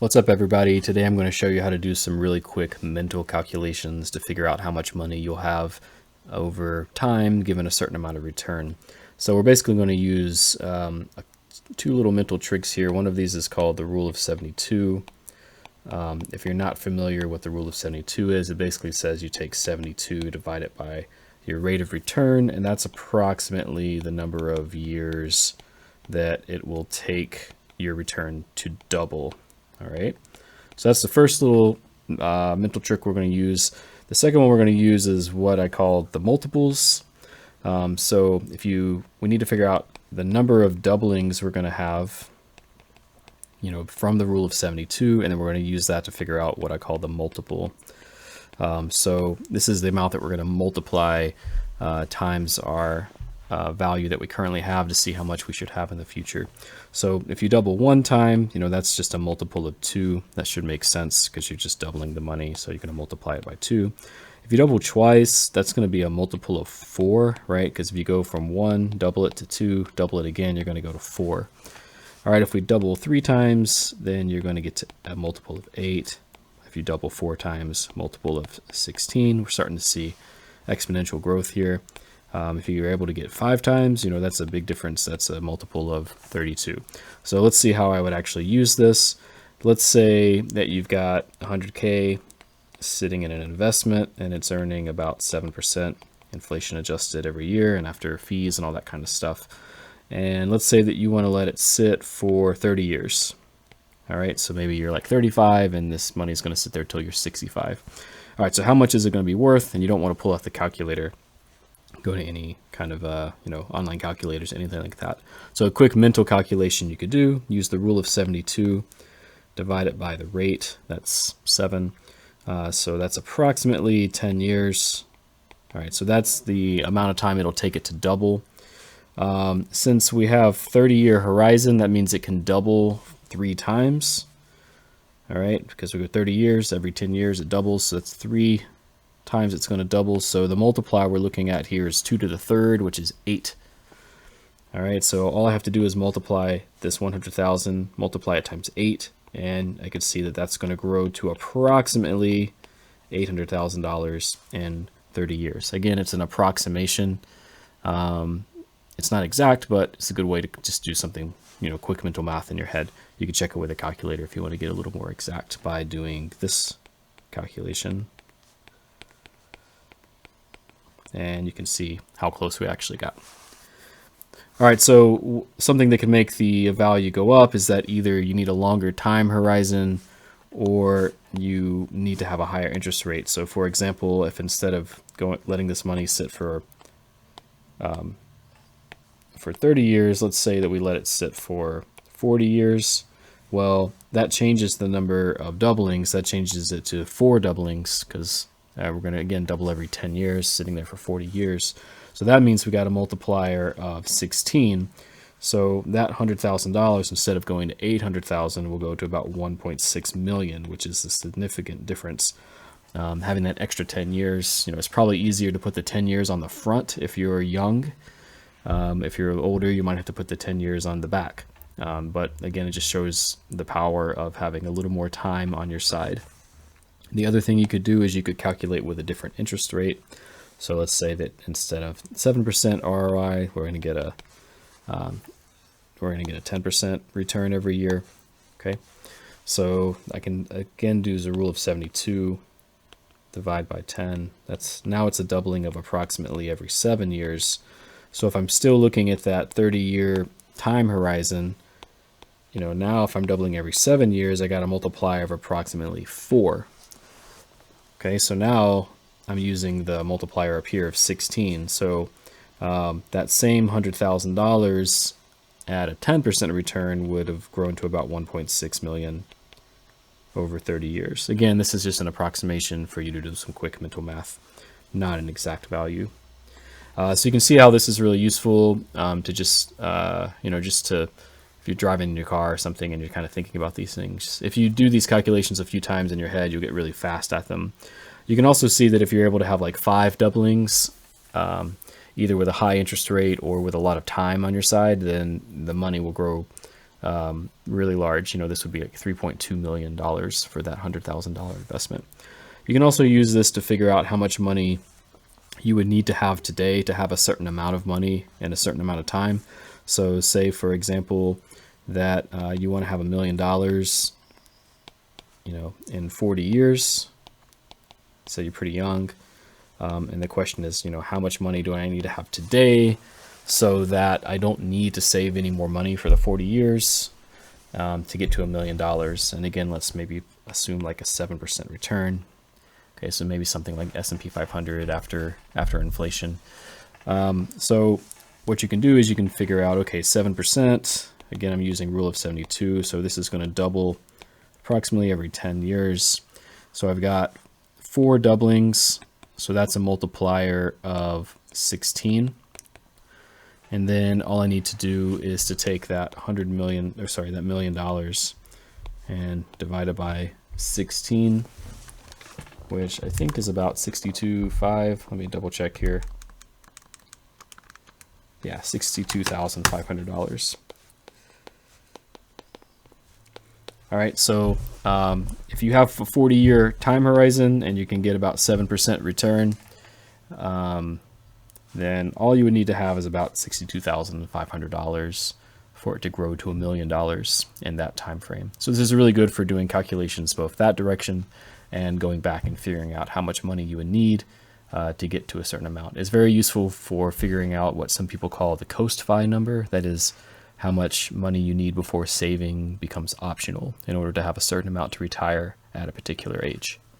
What's up, everybody? Today I'm going to show you how to do some really quick mental calculations to figure out how much money you'll have over time given a certain amount of return. So we're basically going to use two little mental tricks here. One of these is called the rule of 72. If you're not familiar what the rule of 72 is, it basically says you take 72, divide it by your rate of return, and that's approximately the number of years that it will take your return to double. All right, so that's the first little mental trick we're going to use. The second one we're going to use is what I call the multiples. So we need to figure out the number of doublings we're going to have, from the rule of 72, and then we're going to use that to figure out what I call the multiple. So this is the amount that we're going to multiply times our value that we currently have to see how much we should have in the future. So if you double one time, that's just a multiple of 2. That should make sense because you're just doubling the money, so you're going to multiply it by 2. If you double twice, that's going to be a multiple of 4, right? Because if you go from 1, double it to 2, double it again, you're going to go to 4. All right, if we double 3 times, then you're going to get to a multiple of 8. If you double 4 times, multiple of 16. We're starting to see exponential growth here. If you're able to get 5 times, that's a big difference. That's a multiple of 32. So let's see how I would actually use this. Let's say that you've got 100K sitting in an investment and it's earning about 7% inflation adjusted every year and after fees and all that kind of stuff. And let's say that you want to let it sit for 30 years. All right, so maybe you're like 35 and this money is going to sit there till you're 65. All right, so how much is it going to be worth? And you don't want to pull out the calculator. Go to any kind of online calculators, anything like that. So a quick mental calculation you could do, use the rule of 72, divide it by the rate, that's 7. So that's approximately 10 years. All right, so that's the amount of time it'll take it to double. Since we have 30-year horizon, that means it can double 3 times. All right, because we go 30 years, every 10 years it doubles, so that's 3 times it's going to double. So the multiplier we're looking at here is 2 to the 3rd, which is 8. All right, so all I have to do is multiply this 100,000, multiply it times 8, and I could see that that's going to grow to approximately $800,000 in 30 years. Again, it's an approximation. It's not exact, but it's a good way to just do something, quick mental math in your head. You can check it with a calculator if you want to get a little more exact by doing this calculation. And you can see how close we actually got. All right, so something that can make the value go up is that either you need a longer time horizon or you need to have a higher interest rate. So for example, if instead of letting this money sit for 30 years, let's say that we let it sit for 40 years, well, that changes the number of doublings. That changes it to 4 doublings because we're going to, again, double every 10 years, sitting there for 40 years. So that means we got a multiplier of 16. So that $100,000, instead of going to 800,000, will go to about 1.6 million, which is a significant difference. Having that extra 10 years, it's probably easier to put the 10 years on the front if you're young. If you're older, you might have to put the 10 years on the back. But again, it just shows the power of having a little more time on your side. The other thing you could do is you could calculate with a different interest rate. So let's say that instead of 7% ROI, we're going to get a 10% return every year. Okay, so I can again do the rule of 72, divide by 10. Now it's a doubling of approximately every 7 years. So if I'm still looking at that 30-year time horizon, now if I'm doubling every 7 years, I got a multiplier of approximately 4. Okay, so now I'm using the multiplier up here of 16. So that same $100,000 at a 10% return would have grown to about 1.6 million over 30 years. Again, this is just an approximation for you to do some quick mental math, not an exact value. So you can see how this is really useful to just, if you're driving in your car or something and you're kind of thinking about these things. If you do these calculations a few times in your head, you'll get really fast at them. You can also see that if you're able to have like 5 doublings, either with a high interest rate or with a lot of time on your side, then the money will grow really large. This would be like $3.2 million for that $100,000 investment. You can also use this to figure out how much money you would need to have today to have a certain amount of money in a certain amount of time. So say, for example, that you want to have $1 million, in 40 years. So you're pretty young. And the question is, how much money do I need to have today so that I don't need to save any more money for the 40 years to get to $1 million. And again, let's maybe assume like a 7% return. Okay, so maybe something like S&P 500 after inflation. So what you can do is you can figure out, okay, 7%. Again, I'm using rule of 72. So this is going to double approximately every 10 years. So I've got 4 doublings. So that's a multiplier of 16. And then all I need to do is to take that $100 million, or sorry, that $1 million and divide it by 16, which I think is about 62.5. Let me double check here. Yeah, $62,500. All right, so if you have a 40-year time horizon and you can get about 7% return, then all you would need to have is about $62,500 for it to grow to $1 million in that time frame. So this is really good for doing calculations both that direction and going back and figuring out how much money you would need to get to a certain amount. It's very useful for figuring out what some people call the coast-fi number. That is how much money you need before saving becomes optional in order to have a certain amount to retire at a particular age.